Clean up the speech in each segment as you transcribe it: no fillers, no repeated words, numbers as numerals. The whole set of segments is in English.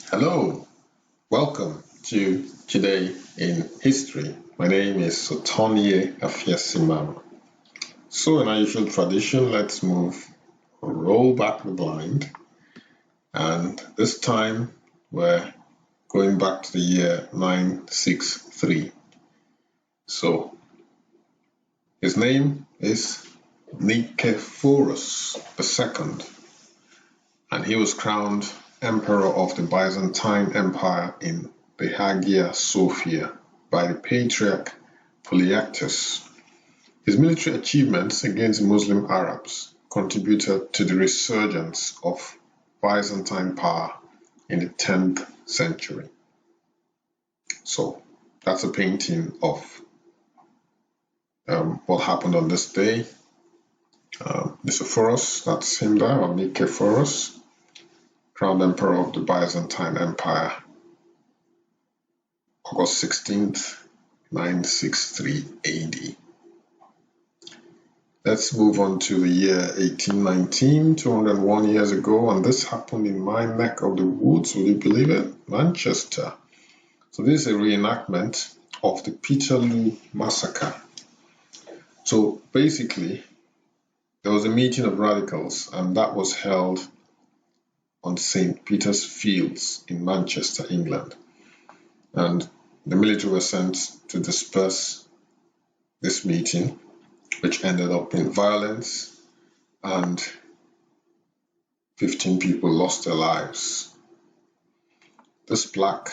Hello, welcome to Today in History. My name is Sotonye Afiasimam. So in our usual tradition, let's roll back the blind, and this time we're going back to the year 963. So his name is Nicephorus II, and he was crowned Emperor of the Byzantine Empire in the Hagia Sophia by the patriarch Polyeuctus. His military achievements against Muslim Arabs contributed to the resurgence of Byzantine power in the 10th century. So that's a painting of what happened on this day. Nicephorus, that's him there, or Nicephorus, crowned Emperor of the Byzantine Empire, August 16th, 963 AD. Let's move on to the year 1819, 201 years ago, and this happened in my neck of the woods, will you believe it? Manchester. So this is a reenactment of the Peterloo Massacre. So basically, there was a meeting of radicals, and that was held on St. Peter's Fields in Manchester, England. And the military were sent to disperse this meeting, which ended up in violence, and 15 people lost their lives. This plaque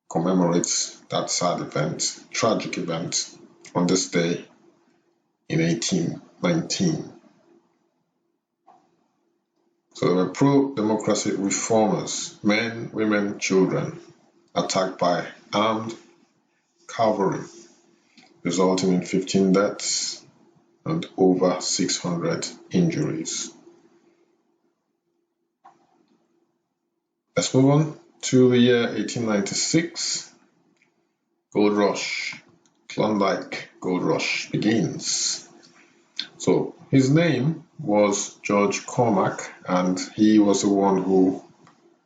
commemorates that sad event, tragic event, on this day in 1819. So there were pro-democracy reformers, men, women, children, attacked by armed cavalry, resulting in 15 deaths and over 600 injuries. Let's move on to the year 1896. Gold Rush, Klondike Gold Rush begins. So his name was George Carmack, and he was the one who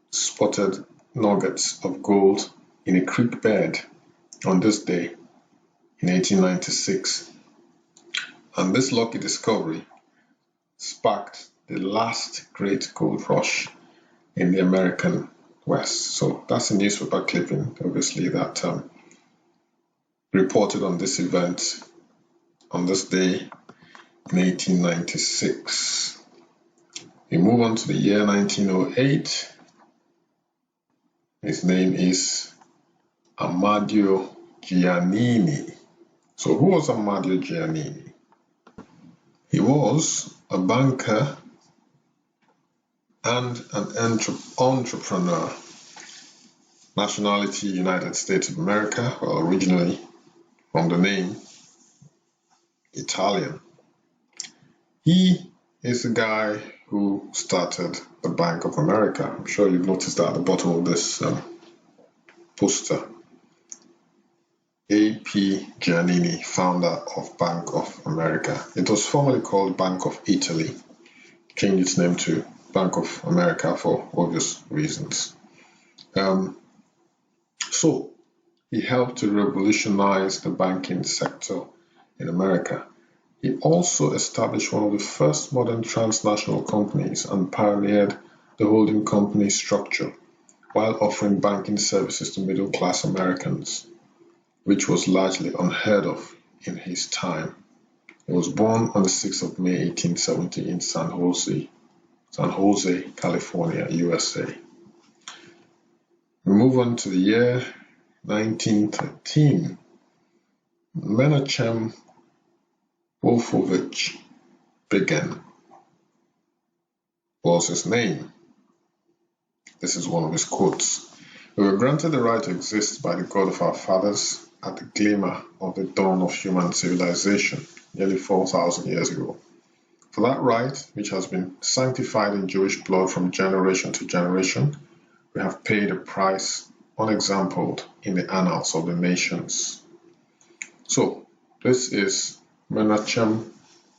spotted nuggets of gold in a creek bed on this day in 1896. And this lucky discovery sparked the last great gold rush in the American West. So that's a newspaper clipping, obviously, that reported on this event on this day in 1896. We move on to the year 1908. His name is Amadeo Giannini. So who was Amadeo Giannini? He was a banker and an entrepreneur. Nationality United States of America, well, originally from the name Italian. He is the guy who started the Bank of America. I'm sure you've noticed that at the bottom of this poster. A.P. Giannini, founder of Bank of America. It was formerly called Bank of Italy, changed its name to Bank of America for obvious reasons. So he helped to revolutionize the banking sector in America. He also established one of the first modern transnational companies and pioneered the holding company structure while offering banking services to middle-class Americans, which was largely unheard of in his time. He was born on the 6th of May 1870 in San Jose, California, USA. We move on to the year 1913. Menachem Wolfowitz Begin was his name. This is one of his quotes. We were granted the right to exist by the God of our fathers at the glimmer of the dawn of human civilization nearly 4,000 years ago. For that right, which has been sanctified in Jewish blood from generation to generation, we have paid a price unexampled in the annals of the nations. So, this is Menachem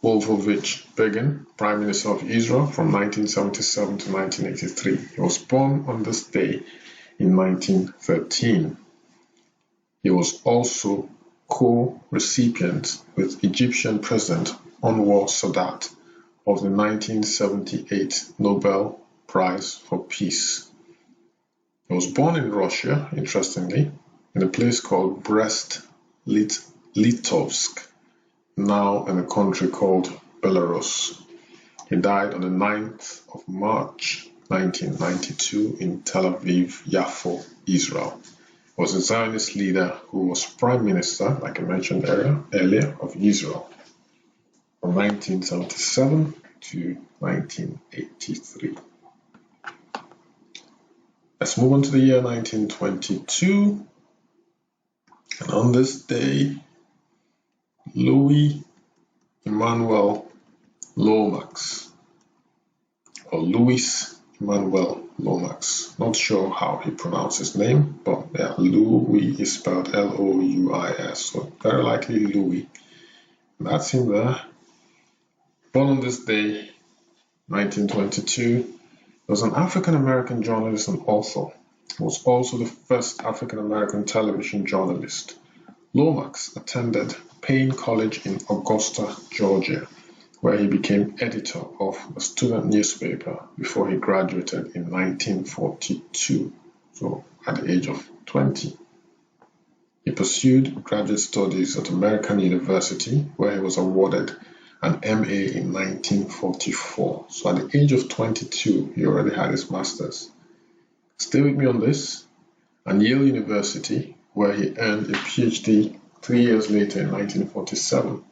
Wolfowitz Begin, Prime Minister of Israel from 1977 to 1983. He was born on this day in 1913. He was also co-recipient with Egyptian President Anwar Sadat of the 1978 Nobel Prize for Peace. He was born in Russia, interestingly, in a place called Brest-Litovsk, now in a country called Belarus. He died on the 9th of March 1992 in Tel Aviv, Yafo, Israel. He was a Zionist leader who was Prime Minister, like I mentioned earlier, of Israel from 1977 to 1983. Let's move on to the year 1922. And on this day, Louis Emmanuel Lomax, or Louis Emmanuel Lomax. Not sure how he pronounced his name, but yeah, Louis is spelled L-O-U-I-S, so very likely Louis. That's him there. Born on this day, 1922, he was an African-American journalist and author. He was also the first African-American television journalist. Lomax attended Payne College in Augusta, Georgia, where he became editor of a student newspaper before he graduated in 1942, so at the age of 20. He pursued graduate studies at American University, where he was awarded an MA in 1944. So at the age of 22, he already had his master's. Stay with me on this. And Yale University, where he earned a PhD 3 years later in 1947.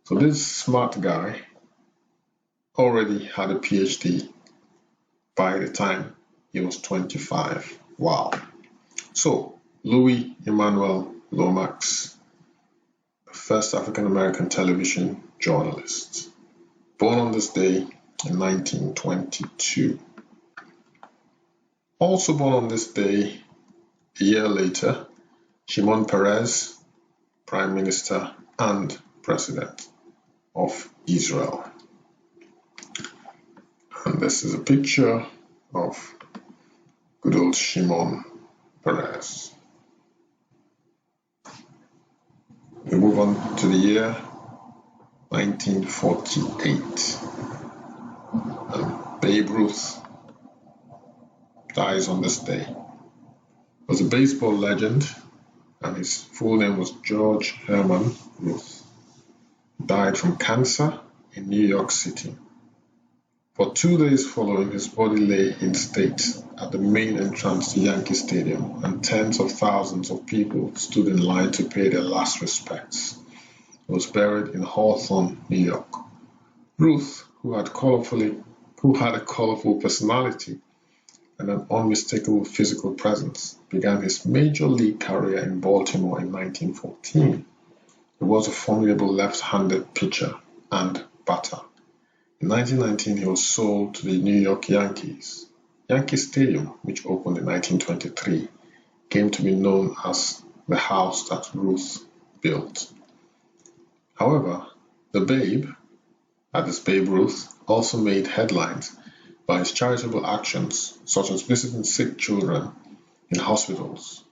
So this smart guy already had a PhD by the time he was 25. Wow. So Louis Emmanuel Lomax, the first African-American television journalist, born on this day in 1922. Also born on this day, a year later, Shimon Peres, Prime Minister and President of Israel. And this is a picture of good old Shimon Peres. We move on to the year 1948. And Babe Ruth dies on this day. He was a baseball legend, and his full name was George Herman Ruth. He died from cancer in New York City. For 2 days following, his body lay in state at the main entrance to Yankee Stadium, and tens of thousands of people stood in line to pay their last respects. He was buried in Hawthorne, New York. Ruth, who had a colorful personality and an unmistakable physical presence, began his major league career in Baltimore in 1914. He was a formidable left-handed pitcher and batter. In 1919, he was sold to the New York Yankees. Yankee Stadium, which opened in 1923, came to be known as the house that Ruth built. However, the Babe, that is Babe Ruth, also made headlines by his charitable actions, such as visiting sick children in hospitals.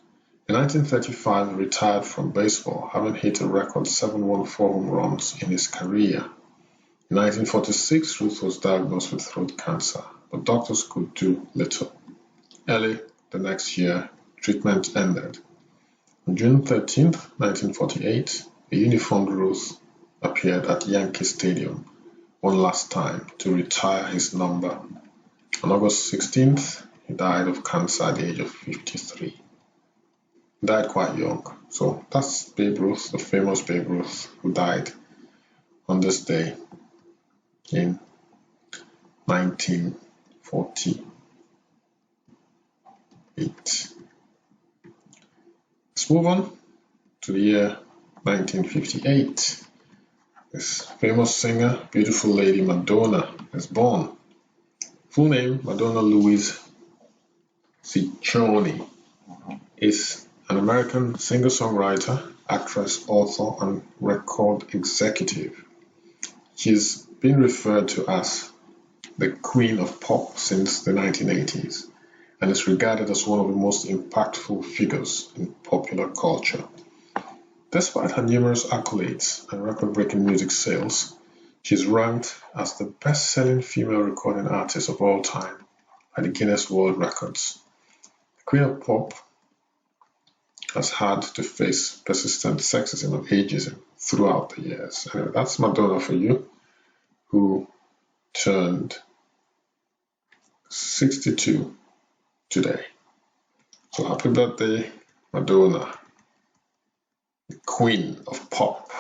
In 1935, he retired from baseball, having hit a record 714 home runs in his career. In 1946, Ruth was diagnosed with throat cancer, but doctors could do little. Early the next year, treatment ended. On June 13, 1948, a uniformed Ruth appeared at Yankee Stadium one last time to retire his number. On August 16th, he died of cancer at the age of 53. He died quite young. So that's Babe Ruth, the famous Babe Ruth, who died on this day in 1948. Let's move on to the year 1958. This famous singer, beautiful lady Madonna, is born. Full name, Madonna Louise Ciccioni, is an American singer-songwriter, actress, author, and record executive. She's been referred to as the Queen of Pop since the 1980s and is regarded as one of the most impactful figures in popular culture. Despite her numerous accolades and record-breaking music sales, she's ranked as the best-selling female recording artist of all time by the Guinness World Records. The Queen of Pop has had to face persistent sexism and ageism throughout the years. Anyway, that's Madonna for you, who turned 62 today. So happy birthday, Madonna, the Queen of Pop.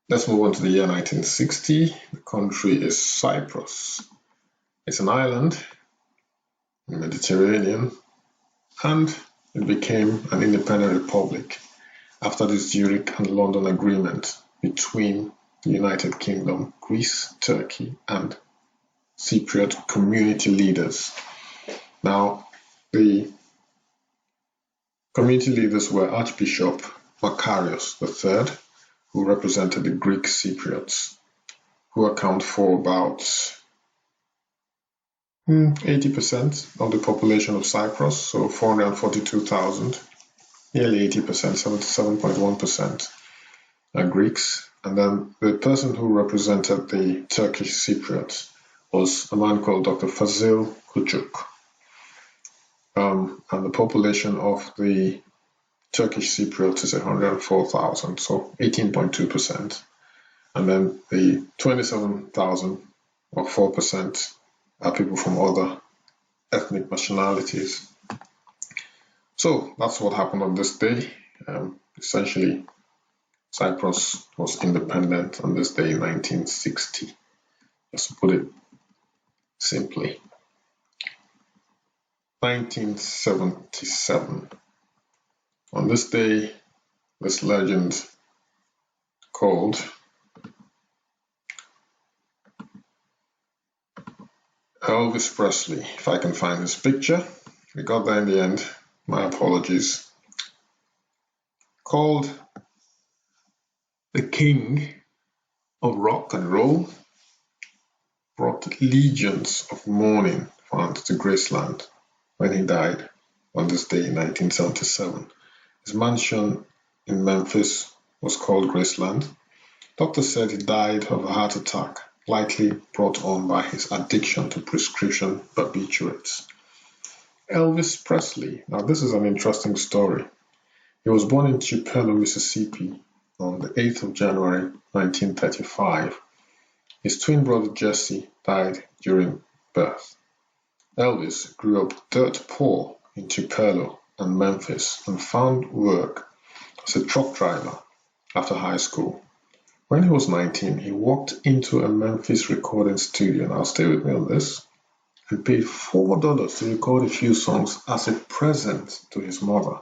Let's move on to the year 1960. The country is Cyprus. It's an island in the Mediterranean, and it became an independent republic after the Zurich and London Agreement between the United Kingdom, Greece, Turkey, and Cypriot community leaders. Now, the community leaders were Archbishop Macarius III, who represented the Greek Cypriots, who account for about 80% of the population of Cyprus, so 442,000, nearly 80%, 77.1% are Greeks. And then the person who represented the Turkish Cypriots was a man called Dr. Fazil Kucuk. And the population of the Turkish Cypriots is 104,000, so 18.2%. And then the 27,000 or 4% are people from other ethnic nationalities. So that's what happened on this day. Essentially, Cyprus was independent on this day in 1960, just to put it simply. 1977. On this day, this legend called Elvis Presley, if I can find his picture. We got there in the end, my apologies. Called the King of Rock and Roll, brought legions of mourning fans to Graceland when he died on this day in 1977. His mansion in Memphis was called Graceland. Doctors said he died of a heart attack, likely brought on by his addiction to prescription barbiturates. Elvis Presley. Now this is an interesting story. He was born in Tupelo, Mississippi on the 8th of January 1935. His twin brother Jesse died during birth. Elvis grew up dirt poor in Tupelo and Memphis and found work as a truck driver after high school. When he was 19, he walked into a Memphis recording studio, and I'll stay with me on this, and paid $4 to record a few songs as a present to his mother.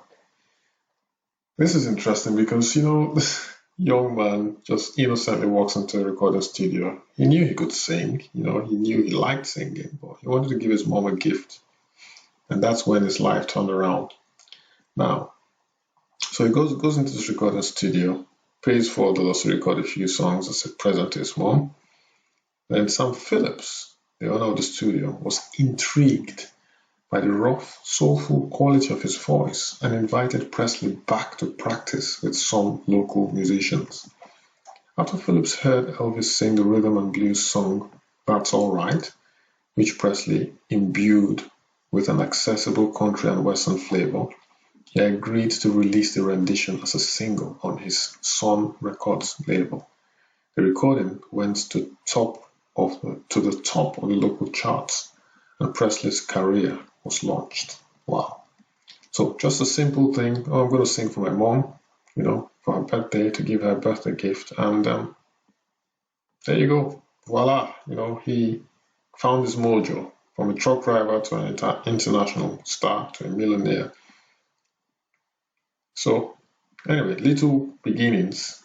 This is interesting because, this young man just innocently walks into a recording studio. He knew he could sing, he knew he liked singing, but he wanted to give his mom a gift. And that's when his life turned around. Now, so he goes into this recording studio, pays $4 to record a few songs as a present to his mom. Then Sam Phillips, the owner of the studio, was intrigued by the rough, soulful quality of his voice and invited Presley back to practice with some local musicians. After Phillips heard Elvis sing the rhythm and blues song That's All Right, which Presley imbued with an accessible country and western flavor, he agreed to release the rendition as a single on his Sun Records label. The recording went to the top of the local charts, and Presley's career was launched. Wow. So just a simple thing. I'm going to sing for my mom, for her birthday, to give her a birthday gift. And there you go. Voila. He found his mojo from a truck driver to an international star to a millionaire. So anyway, little beginnings.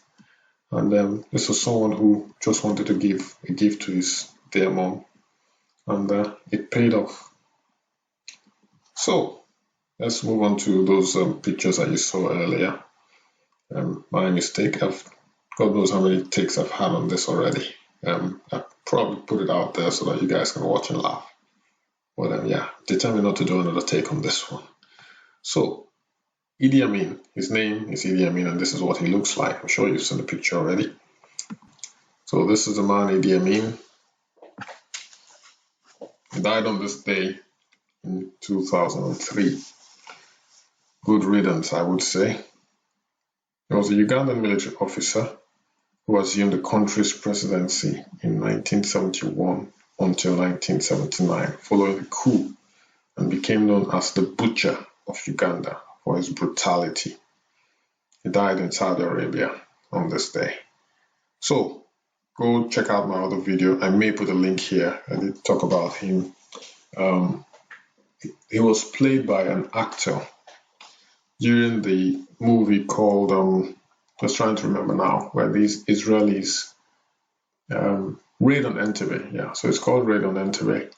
And this was someone who just wanted to give a gift to his dear mom. And it paid off. So let's move on to those pictures that you saw earlier. My mistake, I've God knows how many takes I've had on this already. I probably put it out there so that you guys can watch and laugh. But yeah, determined not to do another take on this one. So, Idi Amin, his name is Idi Amin, and this is what he looks like. I'm sure you've seen the picture already. So this is the man, Idi Amin. He died on this day in 2003. Good riddance, I would say. He was a Ugandan military officer who assumed the country's presidency in 1971 until 1979, following a coup, and became known as the Butcher of Uganda for his brutality. He died in Saudi Arabia on this day. So, go check out my other video. I may put a link here. I did talk about him. He was played by an actor during the movie called, I was trying to remember now, where these Israelis raid on Entebbe. Yeah, so it's called Raid on Entebbe.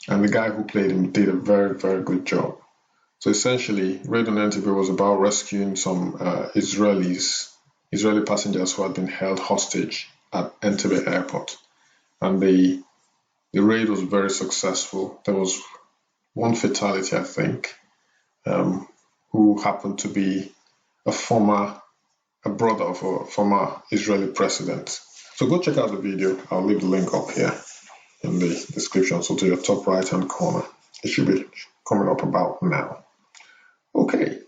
And the guy who played him did a very, very good job. So essentially, Raid on Entebbe was about rescuing some Israeli passengers who had been held hostage at Entebbe airport. And the raid was very successful. There was one fatality, I think, who happened to be a brother of a former Israeli president. So go check out the video. I'll leave the link up here in the description. So to your top right hand corner, it should be coming up about now. Okay.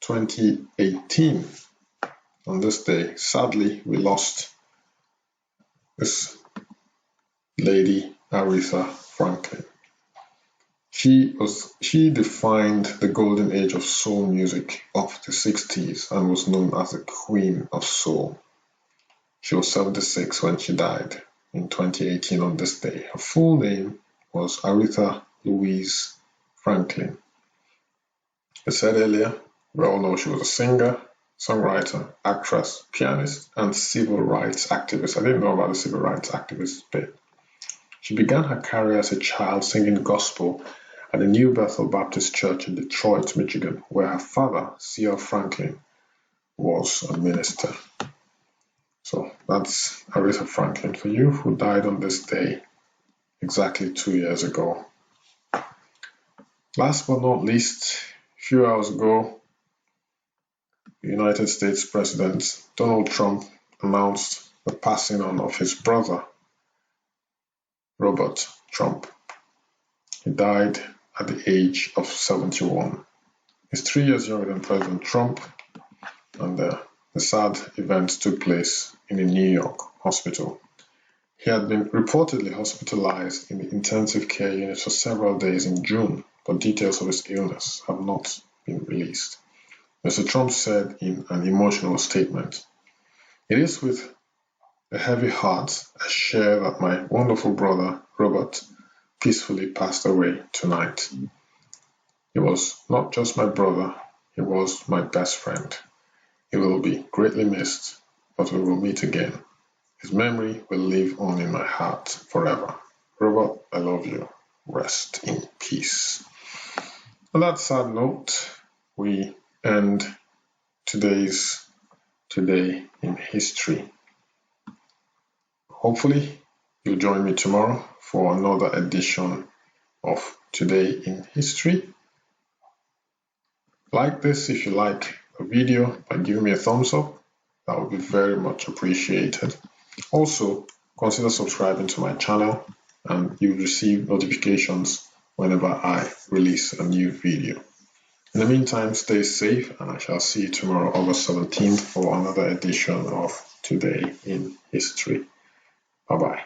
2018. On this day, sadly, we lost this lady, Aretha Franklin. She defined the golden age of soul music of the 60s and was known as the Queen of Soul. She was 76 when she died in 2018 on this day. Her full name was Aretha Louise Franklin. I said earlier, we all know she was a singer, songwriter, actress, pianist, and civil rights activist. I didn't know about the civil rights activist bit. She began her career as a child singing gospel at the New Bethel Baptist Church in Detroit, Michigan, where her father, C.L. Franklin, was a minister. So that's Aretha Franklin for you, who died on this day exactly 2 years ago. Last but not least, a few hours ago, the United States President Donald Trump announced the passing on of his brother, Robert Trump. He died at the age of 71. He's 3 years younger than President Trump, and the sad event took place in a New York hospital. He had been reportedly hospitalized in the intensive care unit for several days in June, but details of his illness have not been released. Mr. Trump said in an emotional statement, "It is with a heavy heart I share that my wonderful brother, Robert, peacefully passed away tonight. He was not just my brother, he was my best friend. He will be greatly missed, but we will meet again. His memory will live on in my heart forever. Robert, I love you. Rest in peace." On that sad note, we end today's Today in History. Hopefully, you'll join me tomorrow for another edition of Today in History. Like this if you like the video by giving me a thumbs up. That would be very much appreciated. Also, consider subscribing to my channel and you'll receive notifications whenever I release a new video. In the meantime, stay safe and I shall see you tomorrow, August 17th, for another edition of Today in History. Bye-bye.